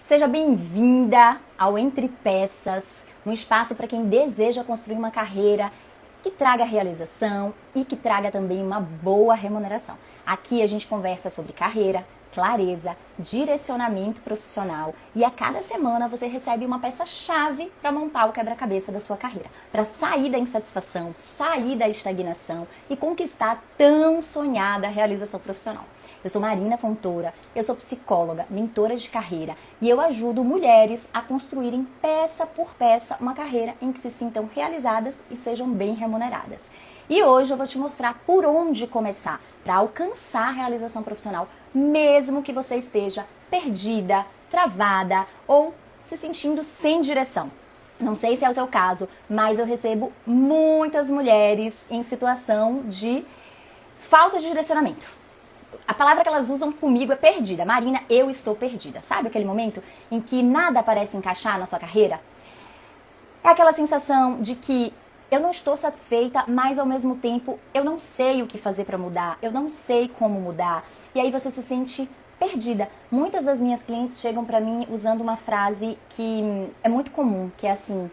Seja bem-vinda ao Entre Peças, um espaço para quem deseja construir uma carreira que traga realização e que traga também uma boa remuneração. Aqui a gente conversa sobre carreira, clareza, direcionamento profissional e a cada semana você recebe uma peça-chave para montar o quebra-cabeça da sua carreira, para sair da insatisfação, sair da estagnação e conquistar a tão sonhada realização profissional. Eu sou Marina Fontoura, eu sou psicóloga, mentora de carreira e eu ajudo mulheres a construírem peça por peça uma carreira em que se sintam realizadas e sejam bem remuneradas. E hoje eu vou te mostrar por onde começar para alcançar a realização profissional, mesmo que você esteja perdida, travada ou se sentindo sem direção. Não sei se é o seu caso, mas eu recebo muitas mulheres em situação de falta de direcionamento. A palavra que elas usam comigo é perdida. Marina, eu estou perdida. Sabe aquele momento em que nada parece encaixar na sua carreira? É aquela sensação de que eu não estou satisfeita, mas ao mesmo tempo eu não sei o que fazer para mudar, eu não sei como mudar. E aí você se sente perdida. Muitas das minhas clientes chegam para mim usando uma frase que é muito comum, que é assim: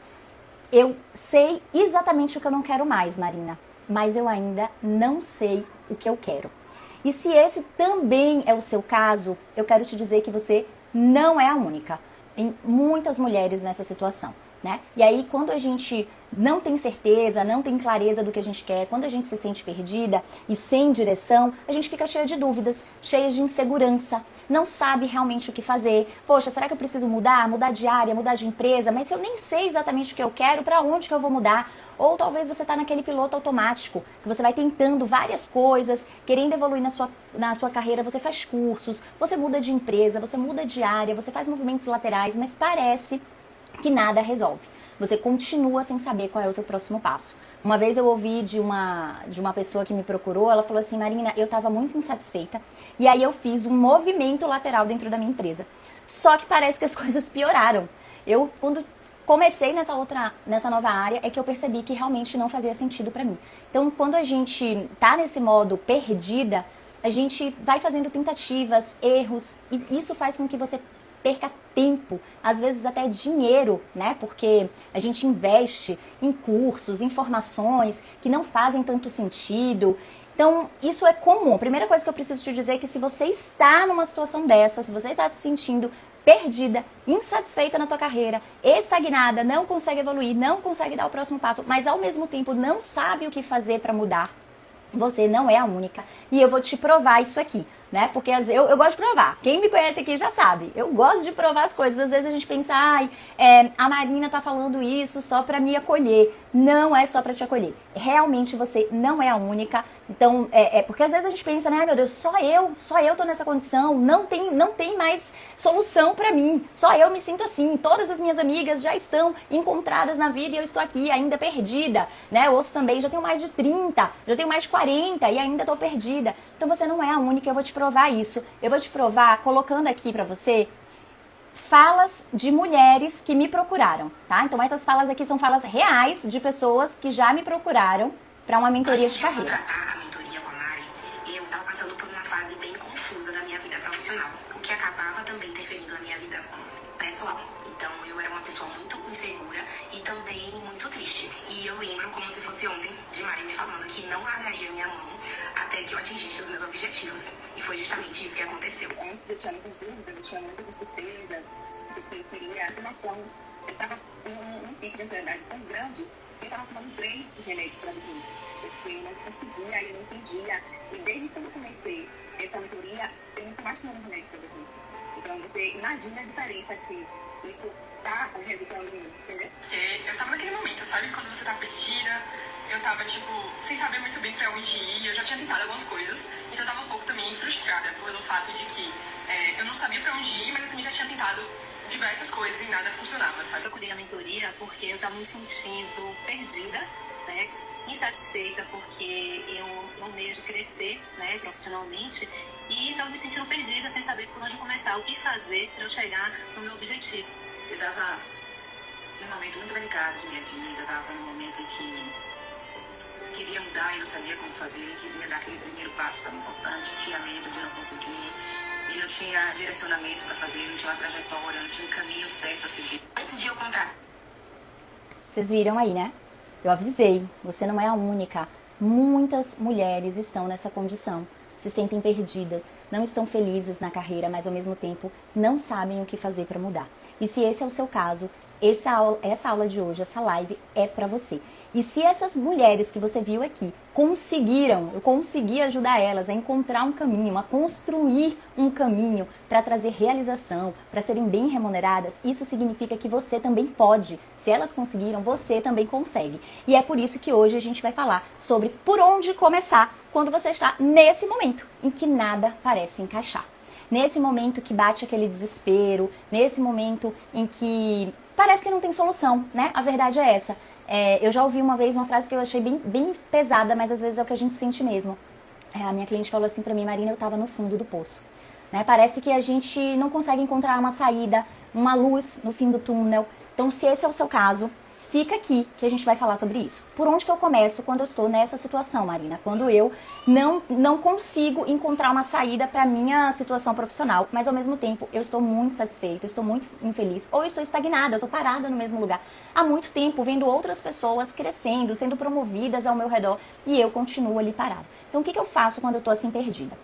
eu sei exatamente o que eu não quero mais, Marina, mas eu ainda não sei o que eu quero. E se esse também é o seu caso, eu quero te dizer que você não é a única. Tem muitas mulheres nessa situação, né? E aí, quando a gente não tem certeza, não tem clareza do que a gente quer, quando a gente se sente perdida e sem direção, a gente fica cheia de dúvidas, cheia de insegurança, não sabe realmente o que fazer. Poxa, será que eu preciso mudar? Mudar de área, mudar de empresa? Mas se eu nem sei exatamente o que eu quero, para onde que eu vou mudar? Ou talvez você está naquele piloto automático, que você vai tentando várias coisas, querendo evoluir na sua carreira, você faz cursos, você muda de empresa, você muda de área, você faz movimentos laterais, mas parece que nada resolve. Você continua sem saber qual é o seu próximo passo. Uma vez eu ouvi de uma pessoa que me procurou, ela falou assim: Marina, eu estava muito insatisfeita e aí eu fiz um movimento lateral dentro da minha empresa. Só que parece que as coisas pioraram. Quando comecei nessa nova área, é que eu percebi que realmente não fazia sentido para mim. Então, quando a gente tá nesse modo perdida, a gente vai fazendo tentativas, erros, e isso faz com que você perca tempo, às vezes até dinheiro, né? Porque a gente investe em cursos, em formações que não fazem tanto sentido. Então, isso é comum. A primeira coisa que eu preciso te dizer é que se você está numa situação dessa, se você está se sentindo perdida, insatisfeita na tua carreira, estagnada, não consegue evoluir, não consegue dar o próximo passo, mas ao mesmo tempo não sabe o que fazer para mudar, você não é a única. E eu vou te provar isso aqui, né? Porque eu gosto de provar. Quem me conhece aqui já sabe. Eu gosto de provar as coisas. Às vezes a gente pensa, a Marina tá falando isso só pra me acolher. Não é só pra te acolher. Realmente você não é a única. Então, porque às vezes a gente pensa, né, meu Deus, só eu tô nessa condição, não tem mais solução pra mim, só eu me sinto assim, todas as minhas amigas já estão encontradas na vida e eu estou aqui ainda perdida, né? Eu ouço também, já tenho mais de 30, já tenho mais de 40 e ainda tô perdida. Então você não é a única, eu vou te provar isso. Eu vou te provar colocando aqui pra você falas de mulheres que me procuraram, tá? Então essas falas aqui são falas reais de pessoas que já me procuraram para uma mentoria de carreira. Antes de contratar a mentoria com a Mari, eu estava passando por uma fase bem confusa na minha vida profissional, o que acabava também interferindo na minha vida pessoal. Então eu era uma pessoa muito insegura e também muito triste. E eu lembro como se fosse ontem de Mari me falando que não largaria minha mão até que eu atingisse os meus objetivos. E foi justamente isso que aconteceu. Antes eu tinha muitas dúvidas, eu tinha muitas incertezas do que eu queria, noção. Eu estava com um pico de ansiedade tão grande que eu estava tomando 3 remédios para dormir. Porque eu não conseguia, eu não entendia. E desde quando eu comecei essa mentoria, eu nunca mais tomei remédio para dormir. Então você imagina a diferença que isso está resultando em mim, entendeu? Eu tava naquele momento, sabe? Quando você tá perdida, eu tava, sem saber muito bem pra onde ir. Eu já tinha tentado algumas coisas, então eu tava um pouco também frustrada pelo fato de que eu não sabia pra onde ir, mas eu também já tinha tentado diversas coisas e nada funcionava, sabe? Eu procurei a mentoria porque eu tava me sentindo perdida, né? Insatisfeita porque eu almejo crescer, né, profissionalmente, e estava me sentindo perdida, sem saber por onde começar, o que fazer para eu chegar no meu objetivo. Eu estava num momento muito delicado de minha vida, eu estava num momento em que queria mudar e não sabia como fazer, queria dar aquele primeiro passo tão importante, tinha medo de não conseguir. e não tinha direcionamento para fazer, não tinha uma trajetória, não tinha um caminho certo a seguir. Antes de eu comprar. Vocês viram aí, né? Eu avisei, você não é a única. Muitas mulheres estão nessa condição, se sentem perdidas, não estão felizes na carreira, mas ao mesmo tempo não sabem o que fazer para mudar. E se esse é o seu caso, essa aula de hoje, essa live é para você. E se essas mulheres que você viu aqui eu consegui ajudar elas a encontrar um caminho, a construir um caminho para trazer realização, para serem bem remuneradas, isso significa que você também pode. Se elas conseguiram, você também consegue. E é por isso que hoje a gente vai falar sobre por onde começar quando você está nesse momento em que nada parece encaixar. Nesse momento que bate aquele desespero, nesse momento em que parece que não tem solução, né? A verdade é essa. Eu já ouvi uma vez uma frase que eu achei bem pesada, mas às vezes é o que a gente sente mesmo. A minha cliente falou assim pra mim: Marina, eu tava no fundo do poço. Né? Parece que a gente não consegue encontrar uma saída, uma luz no fim do túnel. Então, se esse é o seu caso, fica aqui que a gente vai falar sobre isso. Por onde que eu começo quando eu estou nessa situação, Marina? Quando eu não consigo encontrar uma saída para minha situação profissional, mas ao mesmo tempo eu estou muito satisfeita, eu estou muito infeliz, ou eu estou estagnada, eu estou parada no mesmo lugar há muito tempo, vendo outras pessoas crescendo, sendo promovidas ao meu redor, e eu continuo ali parada. Então, o que eu faço quando eu estou assim perdida?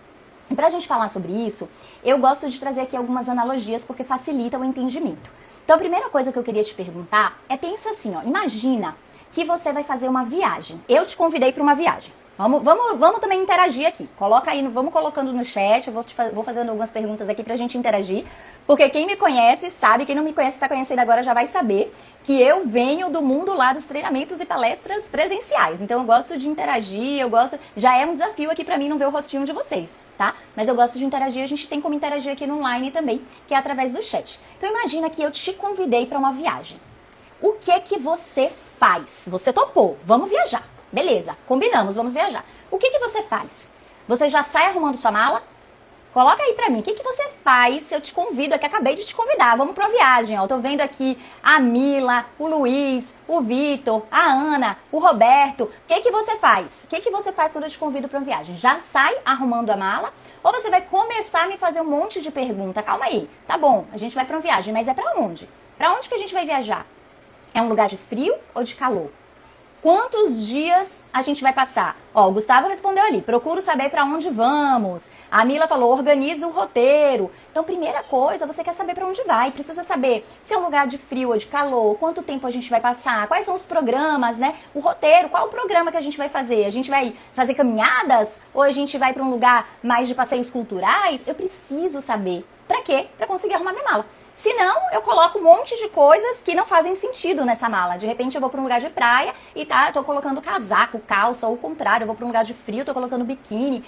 E pra gente falar sobre isso, eu gosto de trazer aqui algumas analogias porque facilita o entendimento. Então, a primeira coisa que eu queria te perguntar é, pensa assim, ó, imagina que você vai fazer uma viagem. Eu te convidei para uma viagem. Vamos também interagir aqui. Coloca aí, vamos colocando no chat, eu vou fazendo algumas perguntas aqui pra gente interagir. Porque quem me conhece sabe, quem não me conhece, está conhecendo agora, já vai saber que eu venho do mundo lá dos treinamentos e palestras presenciais. Então eu gosto de interagir, já é um desafio aqui pra mim não ver o rostinho de vocês, tá? Mas eu gosto de interagir, a gente tem como interagir aqui no online também, que é através do chat. Então imagina que eu te convidei para uma viagem. O que você faz? Você topou, vamos viajar. Beleza, combinamos, vamos viajar. O que você faz? Você já sai arrumando sua mala? Coloca aí pra mim, o que você faz se eu te convido aqui? Acabei de te convidar, vamos pra viagem, ó. Eu tô vendo aqui a Mila, o Luiz, o Vitor, a Ana, o Roberto. O que você faz? O que você faz quando eu te convido pra uma viagem? Já sai arrumando a mala? Ou você vai começar a me fazer um monte de pergunta? Calma aí, tá bom, a gente vai pra uma viagem, mas é pra onde? Pra onde que a gente vai viajar? É um lugar de frio ou de calor? Quantos dias a gente vai passar? Ó, o Gustavo respondeu ali, procuro saber para onde vamos. A Mila falou, organiza o roteiro. Então, primeira coisa, você quer saber para onde vai. Precisa saber se é um lugar de frio ou de calor, quanto tempo a gente vai passar, quais são os programas, né? O roteiro, qual o programa que a gente vai fazer? A gente vai fazer caminhadas ou a gente vai para um lugar mais de passeios culturais? Eu preciso saber. Para quê? Para conseguir arrumar minha mala. Se não, eu coloco um monte de coisas que não fazem sentido nessa mala. De repente eu vou para um lugar de praia e tô colocando casaco, calça, ou o contrário, eu vou para um lugar de frio, tô colocando biquíni.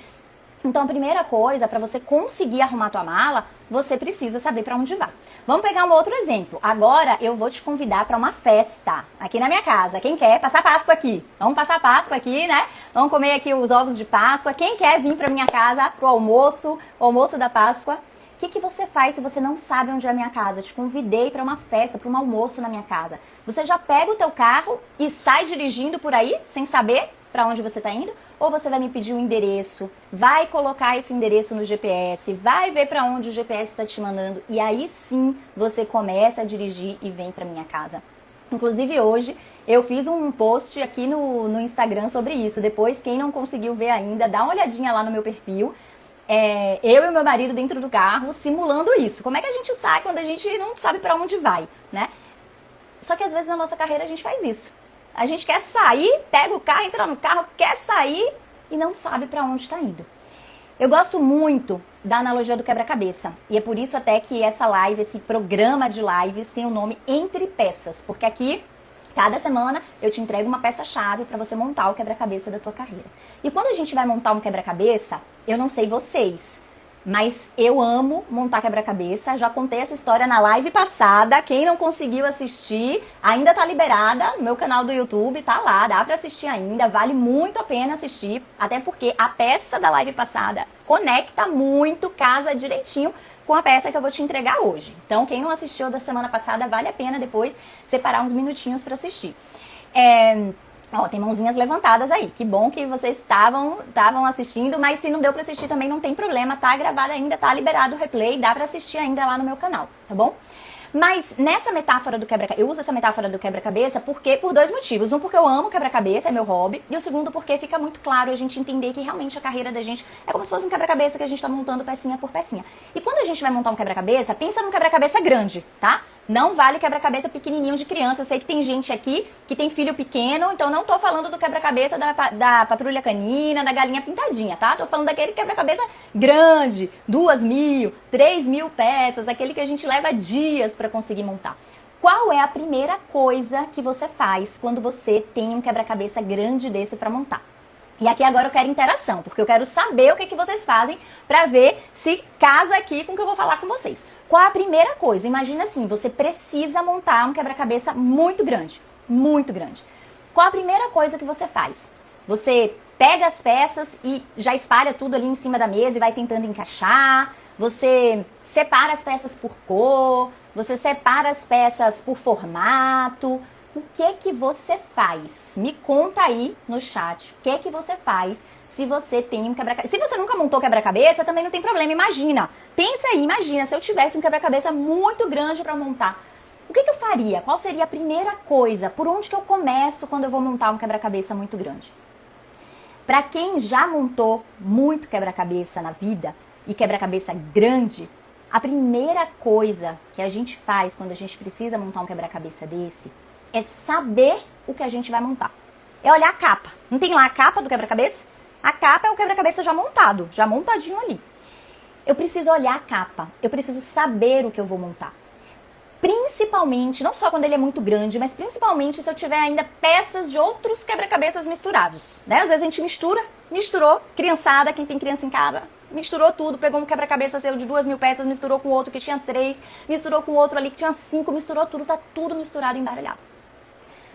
Então a primeira coisa, para você conseguir arrumar tua mala, você precisa saber para onde vai. Vamos pegar um outro exemplo. Agora eu vou te convidar para uma festa aqui na minha casa. Quem quer passar Páscoa aqui? Vamos passar Páscoa aqui, né? Vamos comer aqui os ovos de Páscoa. Quem quer vir para minha casa pro almoço, o almoço da Páscoa? O que você faz se você não sabe onde é a minha casa? Eu te convidei para uma festa, para um almoço na minha casa. Você já pega o teu carro e sai dirigindo por aí, sem saber para onde você está indo? Ou você vai me pedir um endereço, vai colocar esse endereço no GPS, vai ver para onde o GPS está te mandando e aí sim você começa a dirigir e vem para minha casa. Inclusive hoje eu fiz um post aqui no Instagram sobre isso. Depois, quem não conseguiu ver ainda, dá uma olhadinha lá no meu perfil. Eu e o meu marido dentro do carro simulando isso. Como é que a gente sai quando a gente não sabe pra onde vai, né? Só que às vezes na nossa carreira a gente faz isso. A gente quer sair, pega o carro, entra no carro, quer sair e não sabe pra onde está indo. Eu gosto muito da analogia do quebra-cabeça. E é por isso até que essa live, esse programa de lives tem o nome Entre Peças. Porque aqui, cada semana, eu te entrego uma peça-chave para você montar o quebra-cabeça da tua carreira. E quando a gente vai montar um quebra-cabeça, eu não sei vocês, mas eu amo montar quebra-cabeça. Já contei essa história na live passada. Quem não conseguiu assistir, ainda tá liberada no meu canal do YouTube, tá lá, dá pra assistir ainda. Vale muito a pena assistir, até porque a peça da live passada conecta muito, casa direitinho com a peça que eu vou te entregar hoje. Então, quem não assistiu da semana passada, vale a pena depois separar uns minutinhos para assistir. Ó, tem mãozinhas levantadas aí. Que bom que vocês estavam assistindo, mas se não deu pra assistir também não tem problema, tá gravado ainda, tá liberado o replay, dá pra assistir ainda lá no meu canal, tá bom? Mas nessa metáfora do quebra-cabeça, eu uso essa metáfora do quebra-cabeça porque por dois motivos. Um, porque eu amo quebra-cabeça, é meu hobby. E o segundo, porque fica muito claro a gente entender que realmente a carreira da gente é como se fosse um quebra-cabeça que a gente tá montando pecinha por pecinha. E quando a gente vai montar um quebra-cabeça, pensa num quebra-cabeça grande, tá? Não vale quebra-cabeça pequenininho de criança. Eu sei que tem gente aqui que tem filho pequeno, então não tô falando do quebra-cabeça da patrulha canina, da galinha pintadinha, tá? Tô falando daquele quebra-cabeça grande, 2.000, 3.000 peças, aquele que a gente leva dias para conseguir montar. Qual é a primeira coisa que você faz quando você tem um quebra-cabeça grande desse para montar? E aqui agora eu quero interação, porque eu quero saber o que vocês fazem para ver se casa aqui com o que eu vou falar com vocês. Qual a primeira coisa? Imagina assim, você precisa montar um quebra-cabeça muito grande, muito grande. Qual a primeira coisa que você faz? Você pega as peças e já espalha tudo ali em cima da mesa e vai tentando encaixar. Você separa as peças por cor, você separa as peças por formato. O que você faz? Me conta aí no chat o que você faz se você tem um quebra-cabeça. Se você nunca montou quebra-cabeça, também não tem problema. Imagina, pensa aí, imagina se eu tivesse um quebra-cabeça muito grande para montar. O que eu faria? Qual seria a primeira coisa? Por onde que eu começo quando eu vou montar um quebra-cabeça muito grande? Para quem já montou muito quebra-cabeça na vida e quebra-cabeça grande, a primeira coisa que a gente faz quando a gente precisa montar um quebra-cabeça desse é saber o que a gente vai montar. É olhar a capa. Não tem lá a capa do quebra-cabeça? A capa é o quebra-cabeça já montado, já montadinho ali. Eu preciso olhar a capa, eu preciso saber o que eu vou montar. Principalmente, não só quando ele é muito grande, mas principalmente se eu tiver ainda peças de outros quebra-cabeças misturados, né? Às vezes a gente misturou, criançada, quem tem criança em casa, misturou tudo, pegou um quebra-cabeça seu de 2.000 peças, misturou com outro que tinha 3, misturou com outro ali que tinha 5, misturou tudo, tá tudo misturado e embaralhado.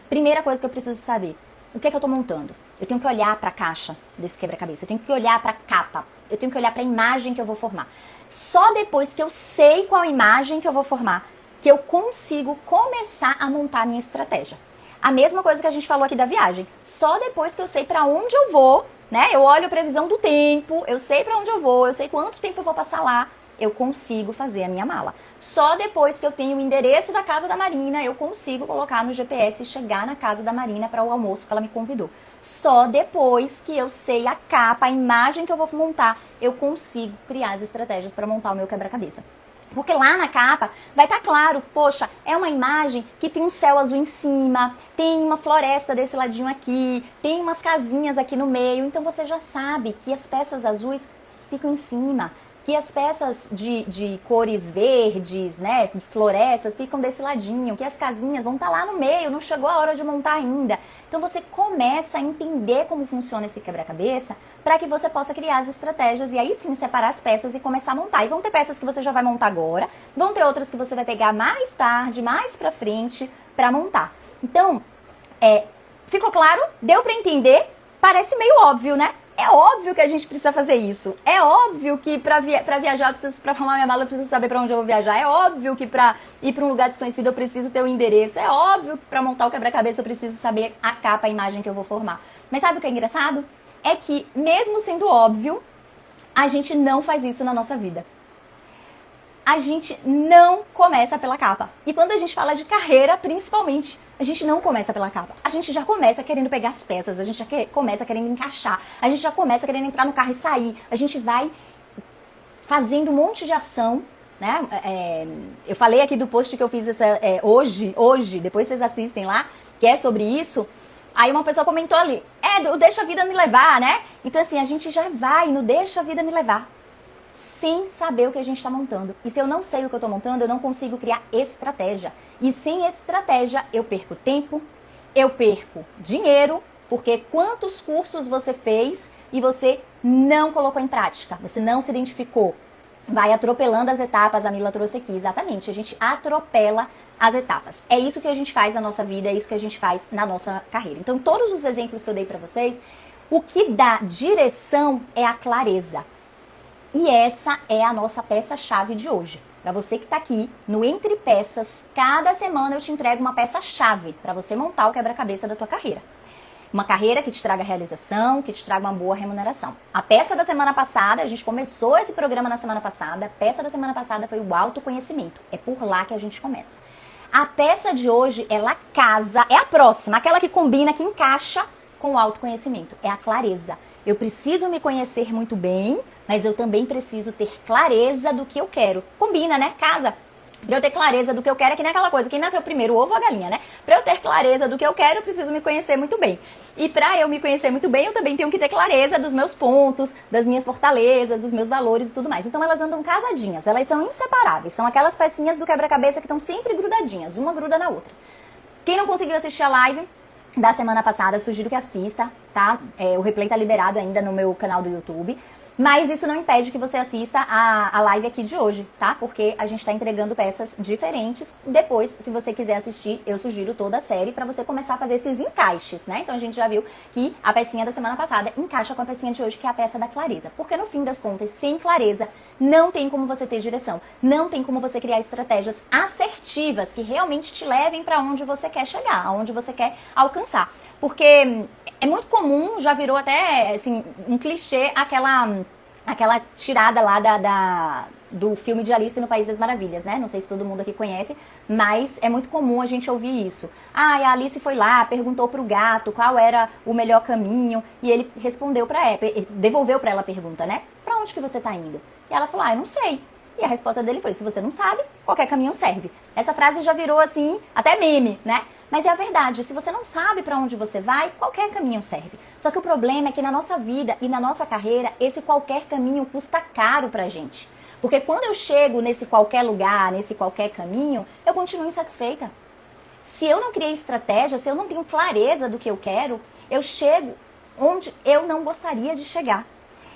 Primeira coisa que eu preciso saber, o que é que eu tô montando? Eu tenho que olhar para a caixa desse quebra-cabeça, eu tenho que olhar para a capa, eu tenho que olhar para a imagem que eu vou formar. Só depois que eu sei qual imagem que eu vou formar, que eu consigo começar a montar a minha estratégia. A mesma coisa que a gente falou aqui da viagem. Só depois que eu sei para onde eu vou, né? Eu olho a previsão do tempo, eu sei para onde eu vou, eu sei quanto tempo eu vou passar lá, eu consigo fazer a minha mala. Só depois que eu tenho o endereço da casa da Marina, eu consigo colocar no GPS e chegar na casa da Marina para o almoço que ela me convidou. Só depois que eu sei a capa, a imagem que eu vou montar, eu consigo criar as estratégias para montar o meu quebra-cabeça. Porque lá na capa vai estar claro, poxa, é uma imagem que tem um céu azul em cima, tem uma floresta desse ladinho aqui, tem umas casinhas aqui no meio, então você já sabe que as peças azuis ficam em cima, que as peças de cores verdes, né, de florestas, ficam desse ladinho, que as casinhas vão estar lá no meio, não chegou a hora de montar ainda. Então você começa a entender como funciona esse quebra-cabeça para que você possa criar as estratégias e aí sim separar as peças e começar a montar. E vão ter peças que você já vai montar agora, vão ter outras que você vai pegar mais tarde, mais pra frente, para montar. Então, ficou claro? Deu para entender? Parece meio óbvio, né? É óbvio que a gente precisa fazer isso. É óbvio que pra viajar, pra arrumar minha mala, eu preciso saber pra onde eu vou viajar. É óbvio que pra ir pra um lugar desconhecido, eu preciso ter o endereço. É óbvio que pra montar o quebra-cabeça, eu preciso saber a capa, a imagem que eu vou formar. Mas sabe o que é engraçado? É que, mesmo sendo óbvio, a gente não faz isso na nossa vida. A gente não começa pela capa. E quando a gente fala de carreira, principalmente, a gente não começa pela capa. A gente já começa querendo pegar as peças, a gente já começa querendo encaixar, a gente já começa querendo entrar no carro e sair. A gente vai fazendo um monte de ação, né? Eu falei aqui do post que eu fiz hoje, depois vocês assistem lá, que é sobre isso. Aí uma pessoa comentou ali, deixa a vida me levar, né? Então assim, a gente já vai no deixa a vida me levar, sem saber o que a gente está montando. E se eu não sei o que eu estou montando, eu não consigo criar estratégia. E sem estratégia, eu perco tempo, eu perco dinheiro, porque quantos cursos você fez e você não colocou em prática, você não se identificou. Vai atropelando as etapas, a Mila trouxe aqui, exatamente, a gente atropela as etapas. É isso que a gente faz na nossa vida, é isso que a gente faz na nossa carreira. Então, todos os exemplos que eu dei para vocês, o que dá direção é a clareza. E essa é a nossa peça-chave de hoje. Para você que está aqui no Entre Peças, cada semana eu te entrego uma peça-chave para você montar o quebra-cabeça da tua carreira. Uma carreira que te traga realização, que te traga uma boa remuneração. A peça da semana passada, a gente começou esse programa na semana passada, a peça da semana passada foi o autoconhecimento. É por lá que a gente começa. A peça de hoje, ela casa, é a próxima, aquela que combina, que encaixa com o autoconhecimento, é a clareza. Eu preciso me conhecer muito bem, mas eu também preciso ter clareza do que eu quero. Combina, né? Casa. Pra eu ter clareza do que eu quero, é que nem aquela coisa, quem nasceu primeiro, o ovo ou a galinha, né? Pra eu ter clareza do que eu quero, eu preciso me conhecer muito bem. E pra eu me conhecer muito bem, eu também tenho que ter clareza dos meus pontos, das minhas fortalezas, dos meus valores e tudo mais. Então elas andam casadinhas, elas são inseparáveis. São aquelas pecinhas do quebra-cabeça que estão sempre grudadinhas, uma gruda na outra. Quem não conseguiu assistir a live da semana passada, sugiro que assista, tá? O replay tá liberado ainda no meu canal do YouTube. Mas isso não impede que você assista a live aqui de hoje, tá? Porque a gente tá entregando peças diferentes. Depois, se você quiser assistir, eu sugiro toda a série pra você começar a fazer esses encaixes, né? Então a gente já viu que a pecinha da semana passada encaixa com a pecinha de hoje, que é a peça da clareza. Porque no fim das contas, sem clareza, não tem como você ter direção. Não tem como você criar estratégias assertivas que realmente te levem pra onde você quer chegar, aonde você quer alcançar. Porque é muito comum, já virou até assim, um clichê aquela tirada lá do filme de Alice no País das Maravilhas, né? Não sei se todo mundo aqui conhece, mas é muito comum a gente ouvir isso. Ah, e a Alice foi lá, perguntou pro gato qual era o melhor caminho, e ele respondeu pra ela, devolveu pra ela a pergunta, né? Pra onde que você tá indo? E ela falou, eu não sei. E a resposta dele foi, se você não sabe, qualquer caminho serve. Essa frase já virou assim, até meme, né? Mas é a verdade, se você não sabe pra onde você vai, qualquer caminho serve. Só que o problema é que na nossa vida e na nossa carreira, esse qualquer caminho custa caro pra gente. Porque quando eu chego nesse qualquer lugar, nesse qualquer caminho, eu continuo insatisfeita. Se eu não criei estratégia, se eu não tenho clareza do que eu quero, eu chego onde eu não gostaria de chegar.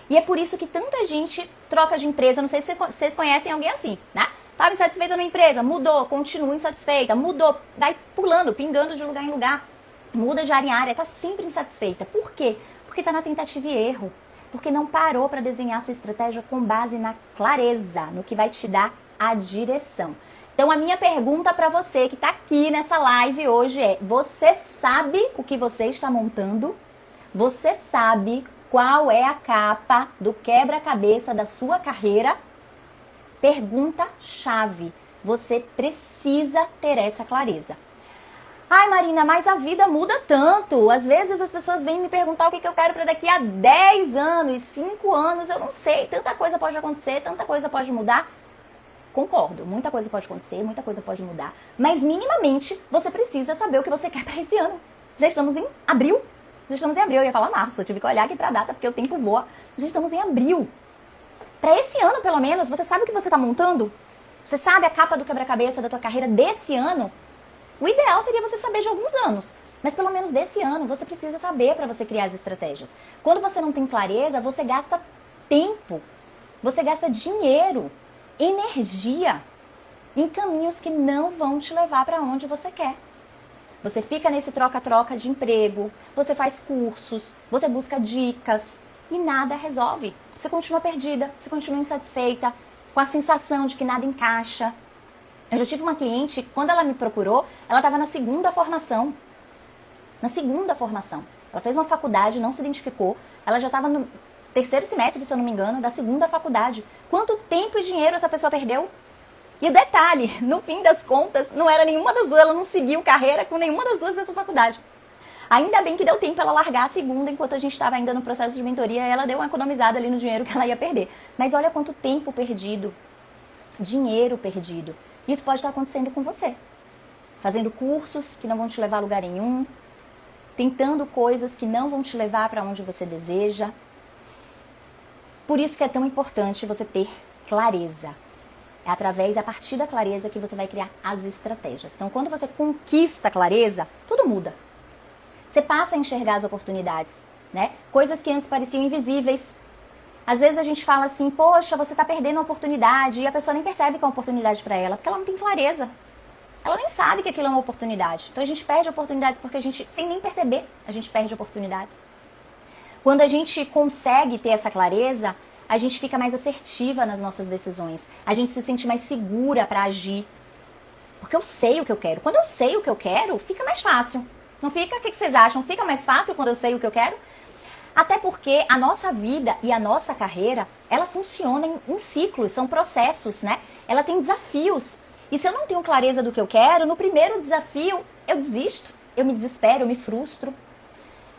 E é por isso que tanta gente troca de empresa, não sei se vocês conhecem alguém assim, né? Estava insatisfeita na empresa, mudou, continua insatisfeita, mudou, vai pulando, pingando de lugar em lugar, muda de área em área, está sempre insatisfeita. Por quê? Porque está na tentativa e erro. Porque não parou para desenhar sua estratégia com base na clareza, no que vai te dar a direção. Então a minha pergunta para você que está aqui nessa live hoje é, você sabe o que você está montando? Você sabe qual é a capa do quebra-cabeça da sua carreira? Pergunta-chave. Você precisa ter essa clareza. Ai, Marina, mas a vida muda tanto. Às vezes as pessoas vêm me perguntar o que eu quero para daqui a 10 anos, 5 anos, eu não sei. Tanta coisa pode acontecer, tanta coisa pode mudar. Concordo, muita coisa pode acontecer, muita coisa pode mudar. Mas minimamente você precisa saber o que você quer para esse ano. Já estamos em abril. Eu ia falar março, eu tive que olhar aqui para a data porque o tempo voa. Já estamos em abril. Para esse ano, pelo menos, você sabe o que você está montando? Você sabe a capa do quebra-cabeça da tua carreira desse ano? O ideal seria você saber de alguns anos. Mas pelo menos desse ano, você precisa saber para você criar as estratégias. Quando você não tem clareza, você gasta tempo. Você gasta dinheiro, energia em caminhos que não vão te levar para onde você quer. Você fica nesse troca-troca de emprego, você faz cursos, você busca dicas e nada resolve. Você continua perdida, você continua insatisfeita, com a sensação de que nada encaixa. Eu já tive uma cliente, quando ela me procurou, ela estava na segunda formação. Ela fez uma faculdade, não se identificou, ela já estava no terceiro semestre, se eu não me engano, da segunda faculdade. Quanto tempo e dinheiro essa pessoa perdeu? E o detalhe, no fim das contas, não era nenhuma das duas, ela não seguiu carreira com nenhuma das duas dessa faculdade. Ainda bem que deu tempo ela largar a segunda enquanto a gente estava ainda no processo de mentoria, ela deu uma economizada ali no dinheiro que ela ia perder. Mas olha quanto tempo perdido, dinheiro perdido. Isso pode estar acontecendo com você. Fazendo cursos que não vão te levar a lugar nenhum, tentando coisas que não vão te levar para onde você deseja. Por isso que é tão importante você ter clareza. É a partir da clareza que você vai criar as estratégias. Então, quando você conquista a clareza, tudo muda. Você passa a enxergar as oportunidades, né? Coisas que antes pareciam invisíveis. Às vezes a gente fala assim, poxa, você está perdendo uma oportunidade, e a pessoa nem percebe que é uma oportunidade para ela, porque ela não tem clareza. Ela nem sabe que aquilo é uma oportunidade. Então a gente perde oportunidades porque a gente, sem nem perceber, a gente perde oportunidades. Quando a gente consegue ter essa clareza, a gente fica mais assertiva nas nossas decisões. A gente se sente mais segura para agir. Porque eu sei o que eu quero. Quando eu sei o que eu quero, fica mais fácil. Não fica? O que vocês acham? Fica mais fácil quando eu sei o que eu quero? Até porque a nossa vida e a nossa carreira, ela funciona em ciclos, são processos, né? Ela tem desafios. E se eu não tenho clareza do que eu quero, no primeiro desafio eu desisto, eu me desespero, eu me frustro.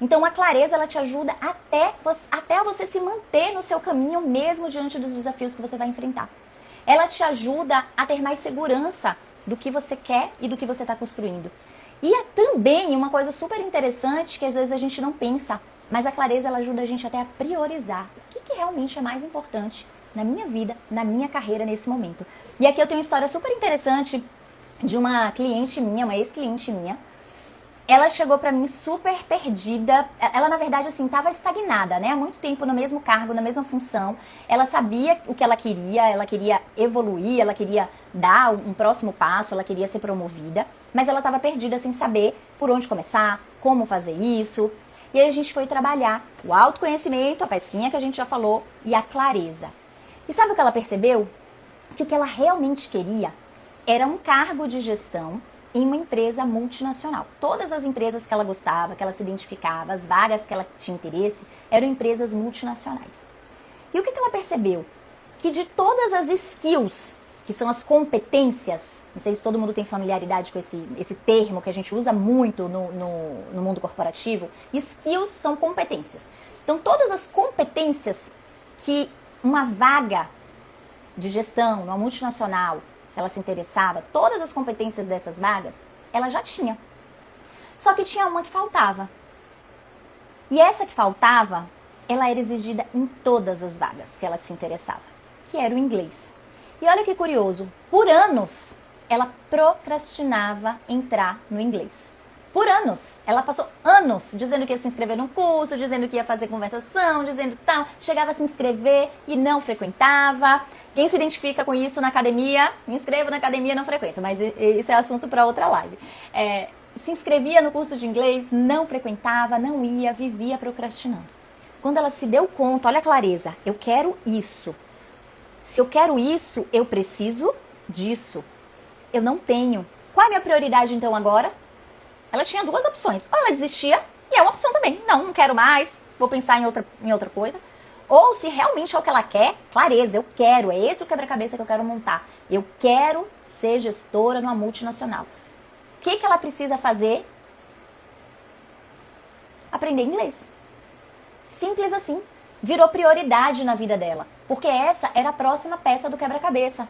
Então a clareza, ela te ajuda até você se manter no seu caminho mesmo diante dos desafios que você vai enfrentar. Ela te ajuda a ter mais segurança do que você quer e do que você está construindo. E é também uma coisa super interessante que às vezes a gente não pensa, mas a clareza, ela ajuda a gente até a priorizar o que realmente é mais importante na minha vida, na minha carreira nesse momento. E aqui eu tenho uma história super interessante de uma cliente minha, uma ex-cliente minha. Ela chegou pra mim super perdida. Ela, na verdade, assim, estava estagnada, né? Há muito tempo no mesmo cargo, na mesma função. Ela sabia o que ela queria evoluir, ela queria dar um próximo passo, ela queria ser promovida. Mas ela estava perdida sem saber por onde começar, como fazer isso. E aí a gente foi trabalhar o autoconhecimento, a pecinha que a gente já falou, e a clareza. E sabe o que ela percebeu? Que o que ela realmente queria era um cargo de gestão em uma empresa multinacional. Todas as empresas que ela gostava, que ela se identificava, as vagas que ela tinha interesse, eram empresas multinacionais. E o que ela percebeu? Que de todas as skills, que são as competências, não sei se todo mundo tem familiaridade com esse termo que a gente usa muito no mundo corporativo, skills são competências. Então todas as competências que uma vaga de gestão numa multinacional ela se interessava, todas as competências dessas vagas, ela já tinha. Só que tinha uma que faltava. E essa que faltava, ela era exigida em todas as vagas que ela se interessava, que era o inglês. E olha que curioso, por anos, ela procrastinava entrar no inglês. Por anos. Ela passou anos dizendo que ia se inscrever num curso, dizendo que ia fazer conversação, dizendo tal. Chegava a se inscrever e não frequentava. Quem se identifica com isso na academia, me inscrevo na academia, não frequento. Mas isso é assunto para outra live. Se inscrevia no curso de inglês, não frequentava, não ia, vivia procrastinando. Quando ela se deu conta, olha a clareza, eu quero isso. Se eu quero isso, eu preciso disso. Eu não tenho. Qual é a minha prioridade então agora? Ela tinha duas opções. Ou ela desistia, e é uma opção também. Não quero mais, vou pensar em outra coisa. Ou se realmente é o que ela quer, clareza, eu quero, é esse o quebra-cabeça que eu quero montar. Eu quero ser gestora numa multinacional. O que ela precisa fazer? Aprender inglês. Simples assim. Virou prioridade na vida dela. Porque essa era a próxima peça do quebra-cabeça.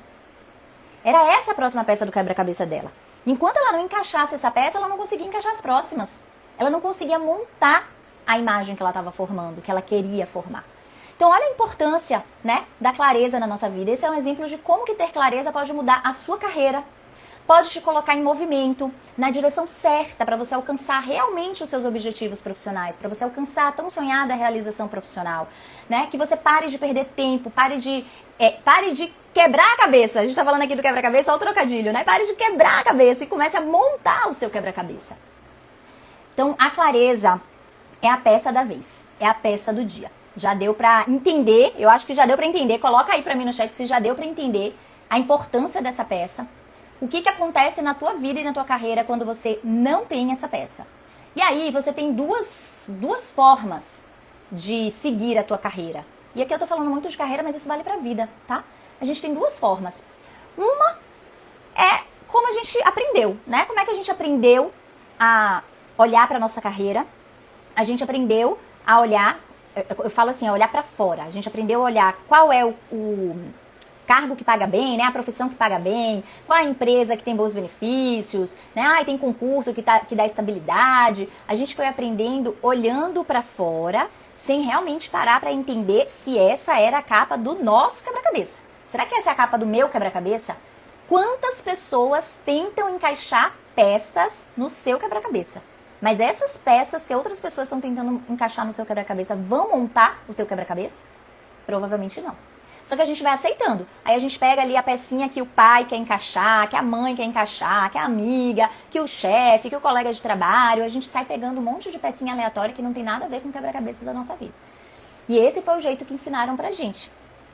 Era essa a próxima peça do quebra-cabeça dela. Enquanto ela não encaixasse essa peça, ela não conseguia encaixar as próximas. Ela não conseguia montar a imagem que ela estava formando, que ela queria formar. Então, olha a importância, né, da clareza na nossa vida. Esse é um exemplo de como que ter clareza pode mudar a sua carreira, pode te colocar em movimento, na direção certa para você alcançar realmente os seus objetivos profissionais, para você alcançar a tão sonhada realização profissional, né? Que você pare de perder tempo, pare de quebrar a cabeça. A gente está falando aqui do quebra-cabeça, olha o trocadilho, né? Pare de quebrar a cabeça e comece a montar o seu quebra-cabeça. Então, a clareza é a peça da vez, é a peça do dia. Já deu para entender, eu acho que já deu para entender, coloca aí para mim no chat se já deu para entender a importância dessa peça. O que acontece na tua vida e na tua carreira quando você não tem essa peça? E aí você tem duas formas de seguir a tua carreira. E aqui eu tô falando muito de carreira, mas isso vale pra vida, tá? A gente tem duas formas. Uma é como a gente aprendeu, né? Como é que a gente aprendeu a olhar pra nossa carreira? A gente aprendeu a olhar, eu falo assim, a olhar pra fora. A gente aprendeu a olhar qual é o cargo que paga bem, né? A profissão que paga bem, qual é a empresa que tem bons benefícios, né? Tem concurso que dá estabilidade. A gente foi aprendendo olhando pra fora, sem realmente parar para entender se essa era a capa do nosso quebra-cabeça. Será que essa é a capa do meu quebra-cabeça? Quantas pessoas tentam encaixar peças no seu quebra-cabeça? Mas essas peças que outras pessoas estão tentando encaixar no seu quebra-cabeça vão montar o teu quebra-cabeça? Provavelmente não. Só que a gente vai aceitando. Aí a gente pega ali a pecinha que o pai quer encaixar, que a mãe quer encaixar, que a amiga, que o chefe, que o colega de trabalho. A gente sai pegando um monte de pecinha aleatória que não tem nada a ver com o quebra-cabeça da nossa vida. E esse foi o jeito que ensinaram pra gente.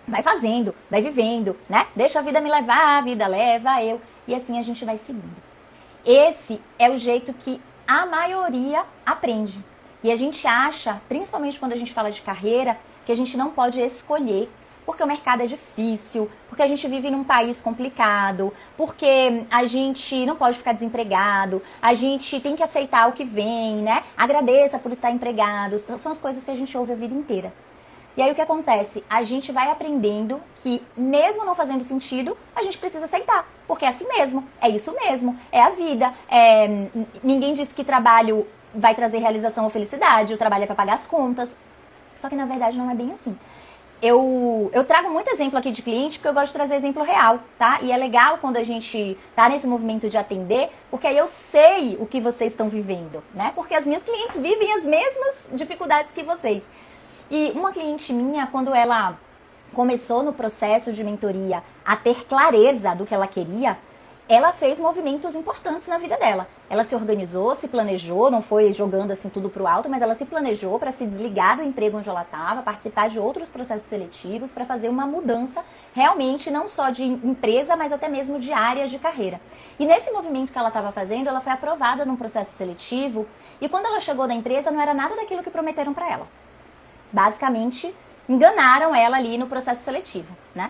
Vai fazendo, vai vivendo, né? Deixa a vida me levar, a vida leva eu. E assim a gente vai seguindo. Esse é o jeito que a maioria aprende. E a gente acha, principalmente quando a gente fala de carreira, que a gente não pode escolher, porque o mercado é difícil, porque a gente vive num país complicado, porque a gente não pode ficar desempregado, a gente tem que aceitar o que vem, né? Agradeça por estar empregado, são as coisas que a gente ouve a vida inteira. E aí o que acontece? A gente vai aprendendo que, mesmo não fazendo sentido, a gente precisa aceitar. Porque é assim mesmo, é isso mesmo, é a vida. Ninguém disse que trabalho vai trazer realização ou felicidade, o trabalho é para pagar as contas. Só que na verdade não é bem assim. Eu trago muito exemplo aqui de cliente, porque eu gosto de trazer exemplo real, tá? E é legal quando a gente tá nesse movimento de atender, porque aí eu sei o que vocês estão vivendo, né? Porque as minhas clientes vivem as mesmas dificuldades que vocês. E uma cliente minha, quando ela começou no processo de mentoria a ter clareza do que ela queria, ela fez movimentos importantes na vida dela. Ela se organizou, se planejou, não foi jogando assim tudo pro alto, mas ela se planejou para se desligar do emprego onde ela estava, participar de outros processos seletivos, para fazer uma mudança realmente não só de empresa, mas até mesmo de área de carreira. E nesse movimento que ela estava fazendo, ela foi aprovada num processo seletivo, e quando ela chegou na empresa, não era nada daquilo que prometeram para ela. Basicamente, enganaram ela ali no processo seletivo, né?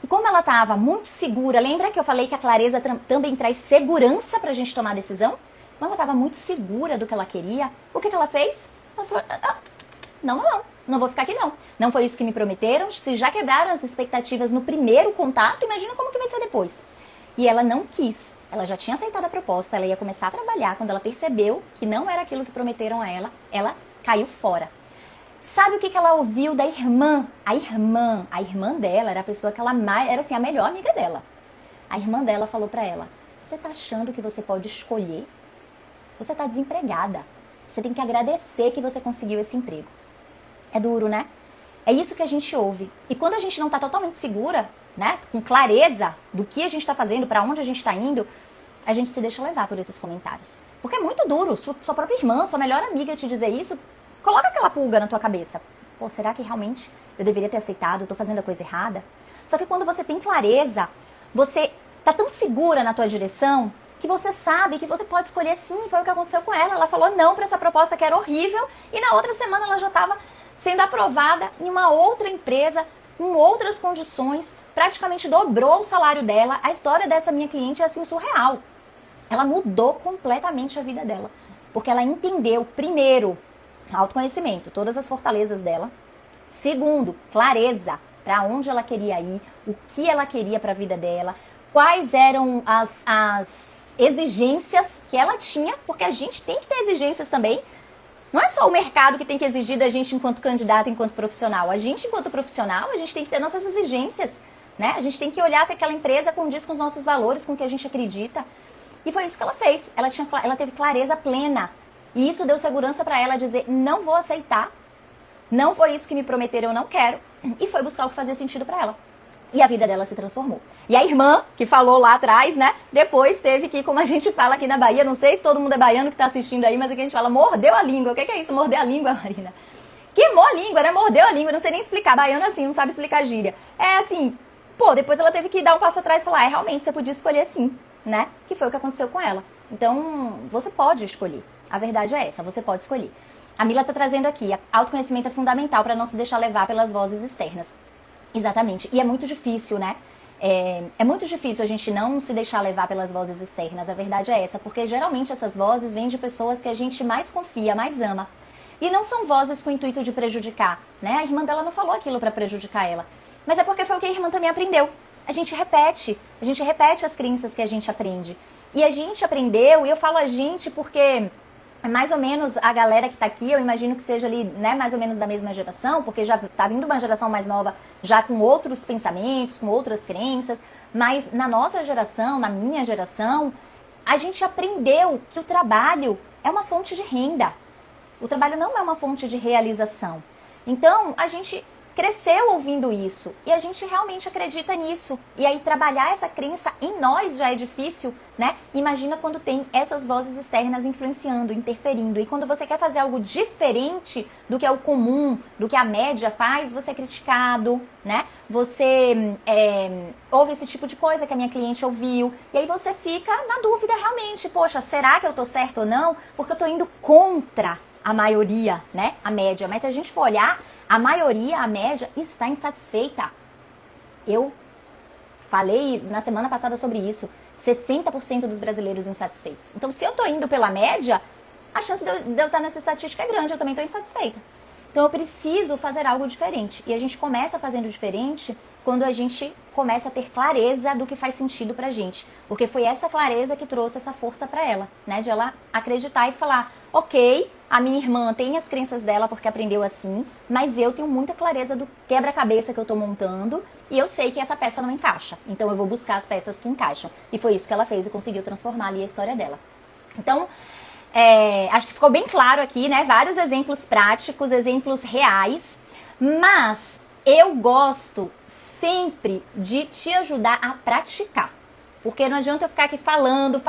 E como ela estava muito segura, lembra que eu falei que a clareza também traz segurança para a gente tomar decisão? Como ela estava muito segura do que ela queria, o que ela fez? Ela falou, não vou ficar aqui não. Não foi isso que me prometeram, se já quebraram as expectativas no primeiro contato, imagina como que vai ser depois. E ela não quis, ela já tinha aceitado a proposta, ela ia começar a trabalhar, quando ela percebeu que não era aquilo que prometeram a ela caiu fora. Sabe o que ela ouviu da irmã? A irmã dela era a pessoa que ela mais, era assim, a melhor amiga dela. A irmã dela falou pra ela, você tá achando que você pode escolher? Você tá desempregada. Você tem que agradecer que você conseguiu esse emprego. É duro, né? É isso que a gente ouve. E quando a gente não tá totalmente segura, né, com clareza do que a gente tá fazendo, pra onde a gente tá indo, a gente se deixa levar por esses comentários. Porque é muito duro, sua própria irmã, sua melhor amiga te dizer isso. Coloca aquela pulga na tua cabeça. Pô, será que realmente eu deveria ter aceitado? Eu tô fazendo a coisa errada? Só que quando você tem clareza, você tá tão segura na tua direção que você sabe que você pode escolher sim. Foi o que aconteceu com ela. Ela falou não pra essa proposta que era horrível e na outra semana ela já estava sendo aprovada em uma outra empresa, com outras condições, praticamente dobrou o salário dela. A história dessa minha cliente é assim surreal. Ela mudou completamente a vida dela. Porque ela entendeu, primeiro, autoconhecimento, todas as fortalezas dela. Segundo, clareza para onde ela queria ir, o que ela queria para a vida dela, quais eram as exigências que ela tinha, porque a gente tem que ter exigências também. Não é só o mercado que tem que exigir da gente enquanto candidato, enquanto profissional. A gente, enquanto profissional, a gente tem que ter nossas exigências, né? A gente tem que olhar se aquela empresa condiz com os nossos valores, com o que a gente acredita. E foi isso que ela fez. Ela teve clareza plena. E isso deu segurança para ela dizer, não vou aceitar, não foi isso que me prometeram, eu não quero. E foi buscar o que fazia sentido para ela. E a vida dela se transformou. E a irmã, que falou lá atrás, né, depois teve que, como a gente fala aqui na Bahia, não sei se todo mundo é baiano que tá assistindo aí, mas aqui a gente fala, mordeu a língua. O que é isso, morder a língua, Marina? Queimou a língua, né, mordeu a língua, não sei nem explicar. Baiano assim, não sabe explicar gíria. É assim, pô, depois ela teve que dar um passo atrás e falar, realmente, você podia escolher sim, né? Que foi o que aconteceu com ela. Então, você pode escolher. A verdade é essa, você pode escolher. A Mila está trazendo aqui, autoconhecimento é fundamental para não se deixar levar pelas vozes externas. Exatamente. E é muito difícil, né? É muito difícil a gente não se deixar levar pelas vozes externas. A verdade é essa, porque geralmente essas vozes vêm de pessoas que a gente mais confia, mais ama. E não são vozes com o intuito de prejudicar, né? A irmã dela não falou aquilo para prejudicar ela. Mas é porque foi o que a irmã também aprendeu. A gente repete as crenças que a gente aprende. E a gente aprendeu, e eu falo a gente porque mais ou menos a galera que tá aqui, eu imagino que seja ali, né, mais ou menos da mesma geração, porque já tá vindo uma geração mais nova, já com outros pensamentos, com outras crenças, mas na nossa geração, na minha geração, a gente aprendeu que o trabalho é uma fonte de renda. O trabalho não é uma fonte de realização. Então, a gente cresceu ouvindo isso e a gente realmente acredita nisso. E aí trabalhar essa crença em nós já é difícil, né? Imagina quando tem essas vozes externas influenciando, interferindo. E quando você quer fazer algo diferente do que é o comum, do que a média faz, você é criticado, né? Você ouve esse tipo de coisa que a minha cliente ouviu. E aí você fica na dúvida realmente. Poxa, será que eu tô certo ou não? Porque eu tô indo contra a maioria, né? A média. Mas se a gente for olhar, a maioria, a média, está insatisfeita. Eu falei na semana passada sobre isso. 60% dos brasileiros insatisfeitos. Então, se eu tô indo pela média, a chance de eu estar nessa estatística é grande. Eu também tô insatisfeita. Então, eu preciso fazer algo diferente. E a gente começa fazendo diferente quando a gente começa a ter clareza do que faz sentido pra gente. Porque foi essa clareza que trouxe essa força pra ela, né? De ela acreditar e falar, ok, a minha irmã tem as crenças dela porque aprendeu assim, mas eu tenho muita clareza do quebra-cabeça que eu tô montando e eu sei que essa peça não encaixa. Então eu vou buscar as peças que encaixam. E foi isso que ela fez e conseguiu transformar ali a história dela. Então, acho que ficou bem claro aqui, né? Vários exemplos práticos, exemplos reais, mas eu gosto sempre de te ajudar a praticar. Porque não adianta eu ficar aqui falando,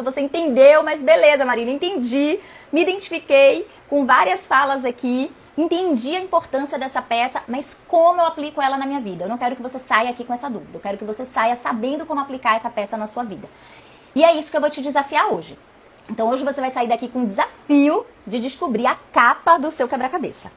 você entendeu, mas beleza, Marina, entendi, me identifiquei com várias falas aqui, entendi a importância dessa peça, mas como eu aplico ela na minha vida? Eu não quero que você saia aqui com essa dúvida, eu quero que você saia sabendo como aplicar essa peça na sua vida. E é isso que eu vou te desafiar hoje. Então hoje você vai sair daqui com o desafio de descobrir a capa do seu quebra-cabeça.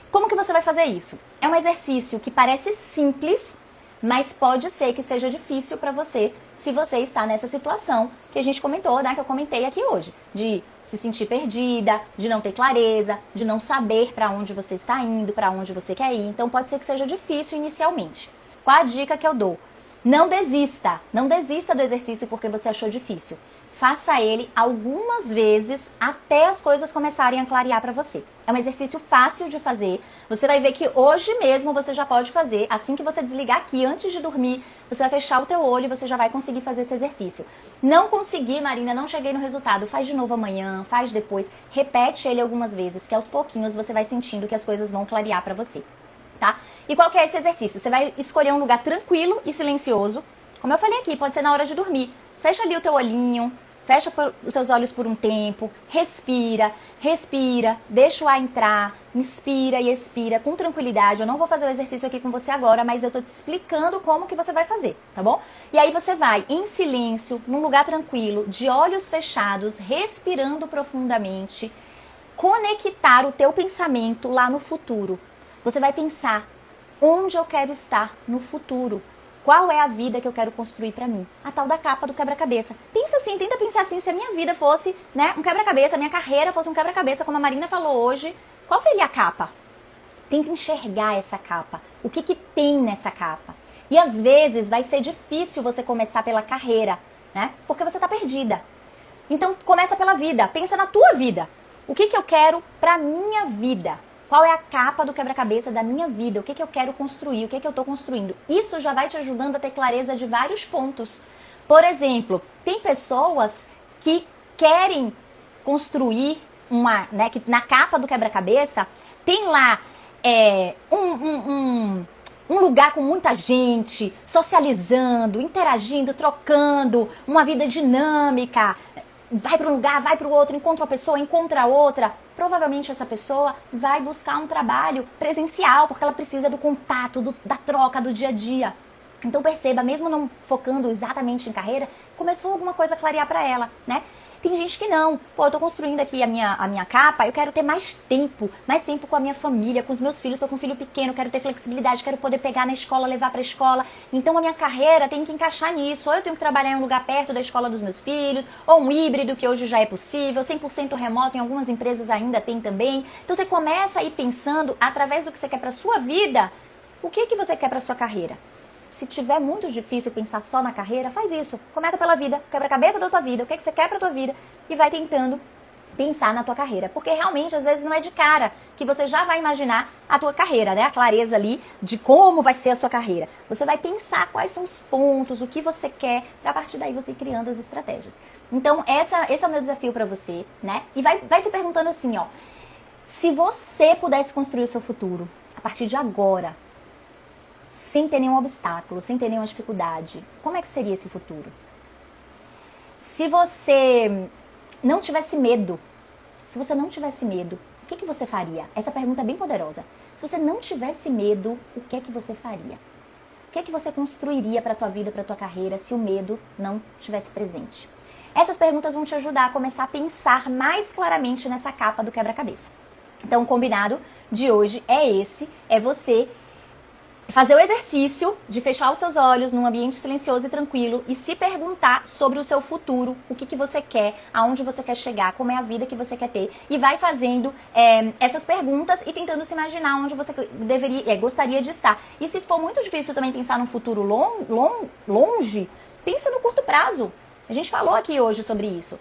Como que você vai fazer isso? É um exercício que parece simples, mas pode ser que seja difícil para você se você está nessa situação que a gente comentou, né? Que eu comentei aqui hoje. De se sentir perdida, de não ter clareza, de não saber para onde você está indo, para onde você quer ir. Então pode ser que seja difícil inicialmente. Qual a dica que eu dou? Não desista do exercício porque você achou difícil. Faça ele algumas vezes até as coisas começarem a clarear para você. É um exercício fácil de fazer. Você vai ver que hoje mesmo você já pode fazer. Assim que você desligar aqui, antes de dormir, você vai fechar o teu olho e você já vai conseguir fazer esse exercício. Não consegui, Marina, não cheguei no resultado. Faz de novo amanhã, faz depois. Repete ele algumas vezes, que aos pouquinhos você vai sentindo que as coisas vão clarear para você. Tá? E qual que é esse exercício? Você vai escolher um lugar tranquilo e silencioso. Como eu falei aqui, pode ser na hora de dormir. Fecha ali o teu olhinho, fecha os seus olhos por um tempo, respira, deixa o ar entrar, inspira e expira com tranquilidade. Eu não vou fazer o exercício aqui com você agora, mas eu tô te explicando como que você vai fazer, tá bom? E aí você vai em silêncio, num lugar tranquilo, de olhos fechados, respirando profundamente, conectar o teu pensamento lá no futuro. Você vai pensar, onde eu quero estar no futuro? Qual é a vida que eu quero construir pra mim? A tal da capa do quebra-cabeça. Pensa assim, tenta pensar assim, se a minha vida fosse, né, um quebra-cabeça, a minha carreira fosse um quebra-cabeça, como a Marina falou hoje, qual seria a capa? Tenta enxergar essa capa. O que que tem nessa capa? E às vezes vai ser difícil você começar pela carreira, né? Porque você tá perdida. Então começa pela vida, pensa na tua vida. O que que eu quero pra minha vida? Qual é a capa do quebra-cabeça da minha vida? O que que eu quero construir? O que que eu estou construindo? Isso já vai te ajudando a ter clareza de vários pontos. Por exemplo, tem pessoas que querem construir né, que na capa do quebra-cabeça tem lá um lugar com muita gente, socializando, interagindo, trocando, uma vida dinâmica. Vai para um lugar, vai para o outro, encontra uma pessoa, encontra outra. Provavelmente essa pessoa vai buscar um trabalho presencial, porque ela precisa do contato, da troca, do dia a dia. Então perceba, mesmo não focando exatamente em carreira, começou alguma coisa a clarear para ela, né? Tem gente que não. Pô, eu tô construindo aqui a minha capa, eu quero ter mais tempo com a minha família, com os meus filhos, tô com um filho pequeno, quero ter flexibilidade, quero poder pegar na escola, levar pra escola. Então a minha carreira tem que encaixar nisso. Ou eu tenho que trabalhar em um lugar perto da escola dos meus filhos, ou um híbrido, que hoje já é possível, 100% remoto, em algumas empresas ainda tem também. Então você começa a ir pensando, através do que você quer pra sua vida, o que você quer pra sua carreira. Se tiver muito difícil pensar só na carreira, faz isso. Começa pela vida, quebra-cabeça da tua vida, o que você quer pra tua vida e vai tentando pensar na tua carreira. Porque realmente, às vezes, não é de cara que você já vai imaginar a tua carreira, né? A clareza ali de como vai ser a sua carreira. Você vai pensar quais são os pontos, o que você quer, pra partir daí você ir criando as estratégias. Então, esse é o meu desafio pra você, né? E vai se perguntando assim, ó. Se você pudesse construir o seu futuro, a partir de agora, sem ter nenhum obstáculo, sem ter nenhuma dificuldade, como é que seria esse futuro? Se você não tivesse medo, o que você faria? Essa pergunta é bem poderosa. Se você não tivesse medo, o que é que você faria? O que é que você construiria para a tua vida, para a tua carreira, se o medo não estivesse presente? Essas perguntas vão te ajudar a começar a pensar mais claramente nessa capa do quebra-cabeça. Então, o combinado de hoje é você fazer o exercício de fechar os seus olhos num ambiente silencioso e tranquilo e se perguntar sobre o seu futuro, o que você quer, aonde você quer chegar, como é a vida que você quer ter. E vai fazendo essas perguntas e tentando se imaginar onde você gostaria de estar. E se for muito difícil também pensar num futuro longe, pensa no curto prazo. A gente falou aqui hoje sobre isso.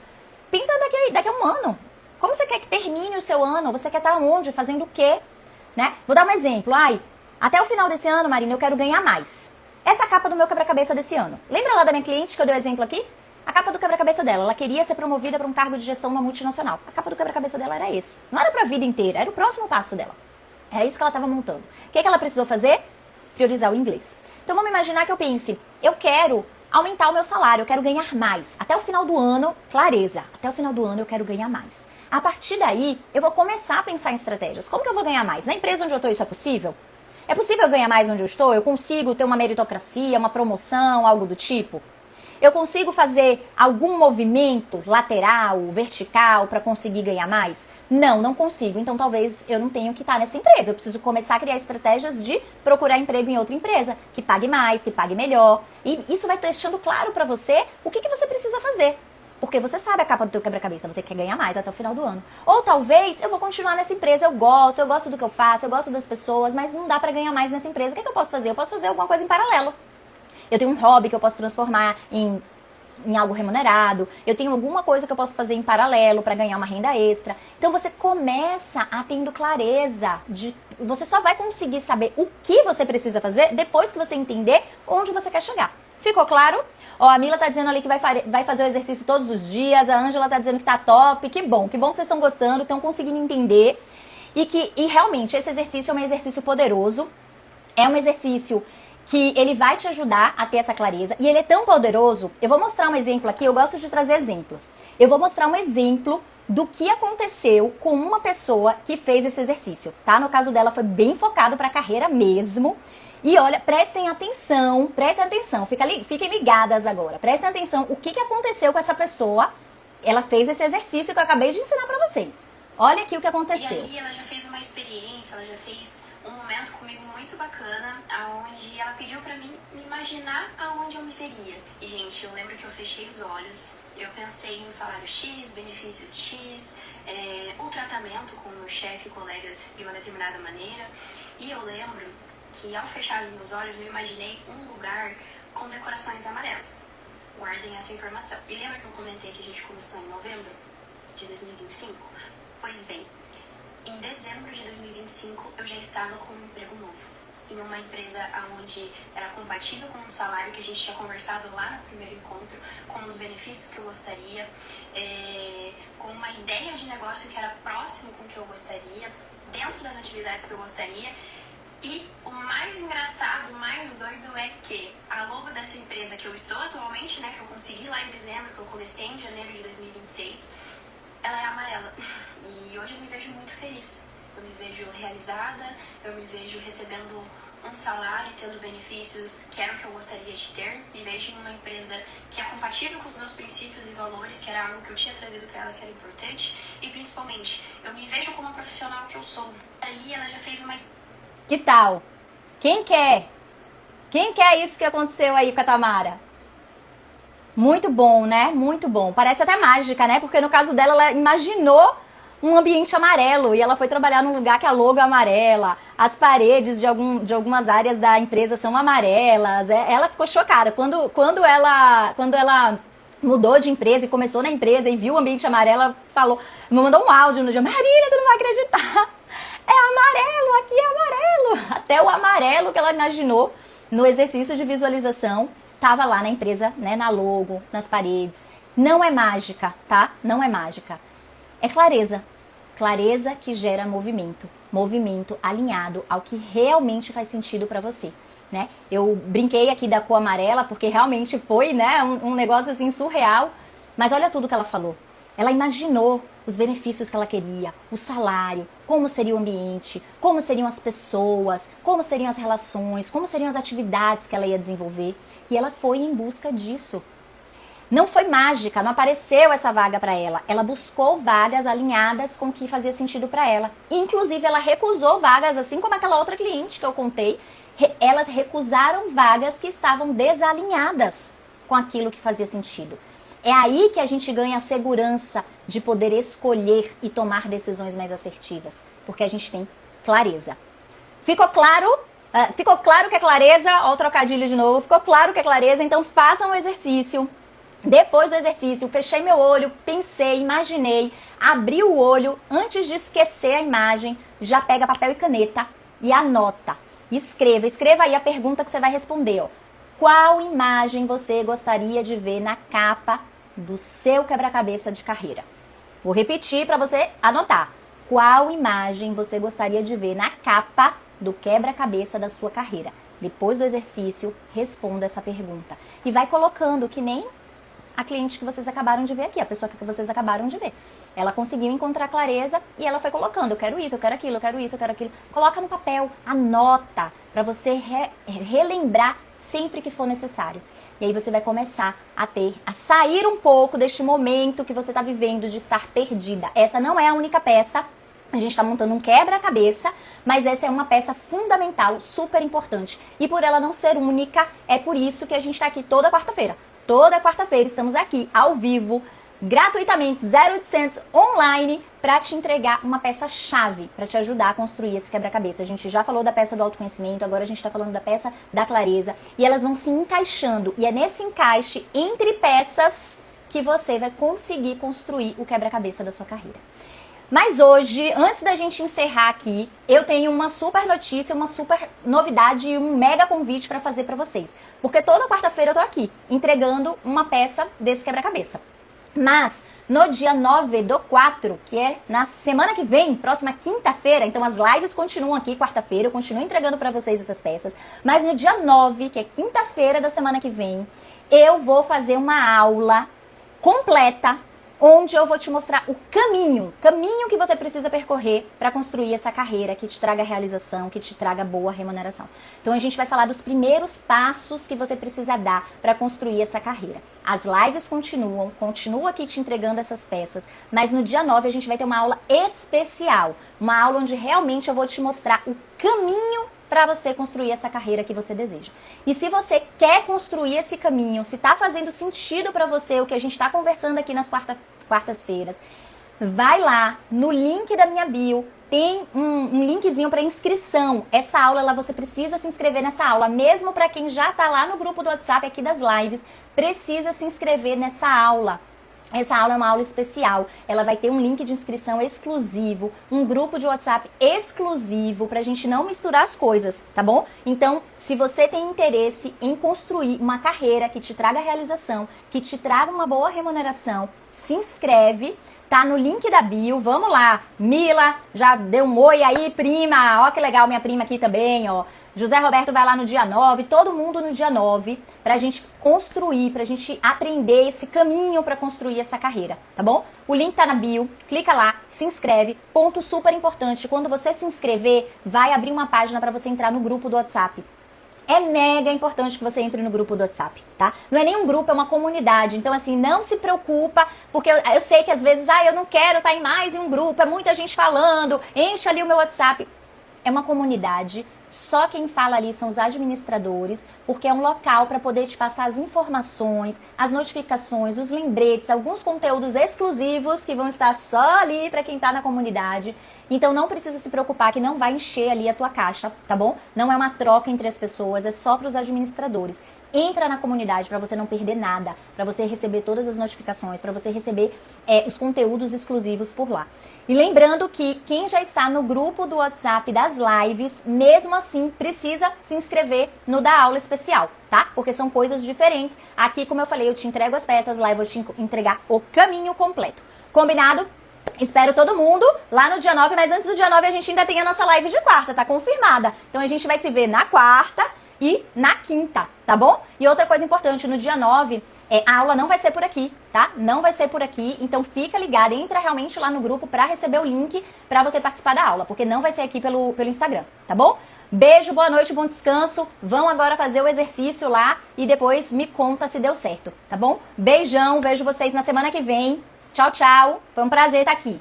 Pensa daqui a um ano. Como você quer que termine o seu ano? Você quer estar onde? Fazendo o quê? Né? Vou dar um exemplo. Até o final desse ano, Marina, eu quero ganhar mais. Essa é a capa do meu quebra-cabeça desse ano. Lembra lá da minha cliente que eu dei o exemplo aqui? A capa do quebra-cabeça dela. Ela queria ser promovida para um cargo de gestão numa multinacional. A capa do quebra-cabeça dela era esse. Não era para a vida inteira, era o próximo passo dela. Era isso que ela estava montando. O que ela precisou fazer? Priorizar o inglês. Então vamos imaginar que eu pense, eu quero aumentar o meu salário, eu quero ganhar mais. Até o final do ano, clareza, até o final do ano eu quero ganhar mais. A partir daí, eu vou começar a pensar em estratégias. Como que eu vou ganhar mais? Na empresa onde eu estou, isso é possível? É possível ganhar mais onde eu estou? Eu consigo ter uma meritocracia, uma promoção, algo do tipo? Eu consigo fazer algum movimento lateral, vertical, para conseguir ganhar mais? Não consigo. Então talvez eu não tenha que estar nessa empresa. Eu preciso começar a criar estratégias de procurar emprego em outra empresa, que pague mais, que pague melhor. E isso vai deixando claro para você o que você precisa fazer. Porque você sabe a capa do teu quebra-cabeça, você quer ganhar mais até o final do ano. Ou talvez eu vou continuar nessa empresa, eu gosto do que eu faço, eu gosto das pessoas, mas não dá pra ganhar mais nessa empresa. O que eu posso fazer? Eu posso fazer alguma coisa em paralelo. Eu tenho um hobby que eu posso transformar em algo remunerado. Eu tenho alguma coisa que eu posso fazer em paralelo para ganhar uma renda extra. Então você começa a tendo clareza de... Você só vai conseguir saber o que você precisa fazer depois que você entender onde você quer chegar. Ficou claro? A Mila tá dizendo ali que vai fazer o exercício todos os dias. A Ângela tá dizendo que tá top. Que bom que vocês estão gostando, estão conseguindo entender. E realmente esse exercício é um exercício poderoso. É um exercício que ele vai te ajudar a ter essa clareza. E ele é tão poderoso. Eu vou mostrar um exemplo aqui. Eu gosto de trazer exemplos. Eu vou mostrar um exemplo do que aconteceu com uma pessoa que fez esse exercício, tá? No caso dela foi bem focado para a carreira mesmo. E olha, prestem atenção, fiquem ligadas agora. Prestem atenção o que aconteceu com essa pessoa. Ela fez esse exercício que eu acabei de ensinar pra vocês. Olha aqui o que aconteceu. E aí ela já fez uma experiência, ela já fez um momento comigo muito bacana, onde ela pediu pra mim me imaginar aonde eu me veria. E gente, eu lembro que eu fechei os olhos, eu pensei em um salário X, benefícios X, o tratamento com o chefe e colegas de uma determinada maneira. E eu lembro que ao fechar os meus olhos eu imaginei um lugar com decorações amarelas. Guardem essa informação. E lembra que eu comentei que a gente começou em novembro de 2025? Pois bem, em dezembro de 2025 eu já estava com um emprego novo. Em uma empresa onde era compatível com o salário que a gente tinha conversado lá no primeiro encontro, com os benefícios que eu gostaria, com uma ideia de negócio que era próximo com o que eu gostaria, dentro das atividades que eu gostaria. E o mais engraçado, o mais doido é que a logo dessa empresa que eu estou atualmente, né, que eu consegui lá em dezembro, que eu comecei em janeiro de 2026, ela é amarela. E hoje eu me vejo muito feliz. Eu me vejo realizada, eu me vejo recebendo um salário e tendo benefícios que eram o que eu gostaria de ter. Me vejo em uma empresa que é compatível com os meus princípios e valores, que era algo que eu tinha trazido para ela que era importante. E principalmente, eu me vejo como a profissional que eu sou. Ali ela já fez uma... Que tal? Quem quer? Quem quer isso que aconteceu aí com a Tamara? Muito bom, né? Muito bom. Parece até mágica, né? Porque no caso dela, ela imaginou um ambiente amarelo e ela foi trabalhar num lugar que a logo é amarela. As paredes de algumas áreas da empresa são amarelas. Ela ficou chocada. Quando ela mudou de empresa e começou na empresa e viu o ambiente amarelo, ela falou, me mandou um áudio no dia, Marina, você não vai acreditar. É amarelo, aqui é amarelo. Até o amarelo que ela imaginou no exercício de visualização estava lá na empresa, né, na logo, nas paredes. Não é mágica, tá? Não é mágica. É clareza. Clareza que gera movimento. movimento alinhado ao que realmente faz sentido para você, né? Eu brinquei aqui da cor amarela porque realmente foi, né, um negócio assim surreal, mas olha tudo que ela falou. Ela imaginou os benefícios que ela queria, o salário, como seria o ambiente, como seriam as pessoas, como seriam as relações, como seriam as atividades que ela ia desenvolver. E ela foi em busca disso. Não foi mágica, não apareceu essa vaga para ela. Ela buscou vagas alinhadas com o que fazia sentido para ela. Inclusive, ela recusou vagas, assim como aquela outra cliente que eu contei. Elas recusaram vagas que estavam desalinhadas com aquilo que fazia sentido. É aí que a gente ganha a segurança de poder escolher e tomar decisões mais assertivas, porque a gente tem clareza. Ficou claro? Ficou claro que é clareza? Olha o trocadilho de novo. Ficou claro que é clareza? Então façam o exercício. Depois do exercício, fechei meu olho, pensei, imaginei, abri o olho, antes de esquecer a imagem, já pega papel e caneta e anota. Escreva aí a pergunta que você vai responder, ó. Qual imagem você gostaria de ver na capa do seu quebra-cabeça de carreira? Vou repetir para você anotar. Qual imagem você gostaria de ver na capa do quebra-cabeça da sua carreira? Depois do exercício, responda essa pergunta. E vai colocando que nem a cliente que vocês acabaram de ver aqui, a pessoa que vocês acabaram de ver. Ela conseguiu encontrar clareza e ela foi colocando, eu quero isso, eu quero aquilo, eu quero isso, eu quero aquilo. Coloca no papel, anota, para você relembrar sempre que for necessário. E aí você vai começar a sair um pouco deste momento que você está vivendo de estar perdida. Essa não é a única peça. A gente está montando um quebra-cabeça, mas essa é uma peça fundamental, super importante. E por ela não ser única, é por isso que a gente está aqui toda quarta-feira. Toda quarta-feira estamos aqui, ao vivo, gratuitamente, 0800 online, para te entregar uma peça-chave, para te ajudar a construir esse quebra-cabeça. A gente já falou da peça do autoconhecimento, agora a gente está falando da peça da clareza. E elas vão se encaixando. E é nesse encaixe entre peças que você vai conseguir construir o quebra-cabeça da sua carreira. Mas hoje, antes da gente encerrar aqui, eu tenho uma super notícia, uma super novidade e um mega convite para fazer para vocês. Porque toda quarta-feira eu tô aqui, entregando uma peça desse quebra-cabeça. Mas, no dia 9/4, que é na semana que vem, próxima quinta-feira, então as lives continuam aqui quarta-feira, eu continuo entregando para vocês essas peças. Mas no dia 9, que é quinta-feira da semana que vem, eu vou fazer uma aula completa, onde eu vou te mostrar o caminho que você precisa percorrer para construir essa carreira que te traga realização, que te traga boa remuneração. Então a gente vai falar dos primeiros passos que você precisa dar para construir essa carreira. As lives continuo aqui te entregando essas peças, mas no dia 9 a gente vai ter uma aula especial, uma aula onde realmente eu vou te mostrar o caminho para você construir essa carreira que você deseja. E se você quer construir esse caminho, se está fazendo sentido para você o que a gente está conversando aqui nas quartas-feiras, vai lá no link da minha bio, tem um linkzinho para inscrição. Essa aula, você precisa se inscrever nessa aula, mesmo para quem já está lá no grupo do WhatsApp aqui das lives, precisa se inscrever nessa aula. Essa aula é uma aula especial, ela vai ter um link de inscrição exclusivo, um grupo de WhatsApp exclusivo, pra gente não misturar as coisas, tá bom? Então, se você tem interesse em construir uma carreira que te traga realização, que te traga uma boa remuneração, se inscreve, tá no link da bio, vamos lá. Mila, já deu um oi aí, prima, ó que legal, minha prima aqui também, ó. José Roberto vai lá no dia 9, todo mundo no dia 9, pra gente construir, pra gente aprender esse caminho pra construir essa carreira, tá bom? O link tá na bio, clica lá, se inscreve. Ponto super importante, quando você se inscrever, vai abrir uma página pra você entrar no grupo do WhatsApp. É mega importante que você entre no grupo do WhatsApp, tá? Não é nem um grupo, é uma comunidade. Então, assim, não se preocupa, porque eu sei que às vezes, eu não quero estar em mais um grupo, é muita gente falando, enche ali o meu WhatsApp. É uma comunidade, só quem fala ali são os administradores, porque é um local para poder te passar as informações, as notificações, os lembretes, alguns conteúdos exclusivos que vão estar só ali para quem está na comunidade. Então não precisa se preocupar que não vai encher ali a tua caixa, tá bom? Não é uma troca entre as pessoas, é só para os administradores. Entra na comunidade para você não perder nada, para você receber todas as notificações, para você receber os conteúdos exclusivos por lá. E lembrando que quem já está no grupo do WhatsApp das lives, mesmo assim, precisa se inscrever no da aula especial, tá? Porque são coisas diferentes. Aqui, como eu falei, eu te entrego as peças, lá eu vou te entregar o caminho completo. Combinado? Espero todo mundo lá no dia 9, mas antes do dia 9 a gente ainda tem a nossa live de quarta, tá confirmada. Então a gente vai se ver na quarta e na quinta, tá bom? E outra coisa importante, no dia 9, a aula não vai ser por aqui, tá? Não vai ser por aqui, então fica ligado, entra realmente lá no grupo pra receber o link pra você participar da aula, porque não vai ser aqui pelo Instagram, tá bom? Beijo, boa noite, bom descanso. Vão agora fazer o exercício lá e depois me conta se deu certo, tá bom? Beijão, vejo vocês na semana que vem. Tchau, tchau. Foi um prazer estar aqui.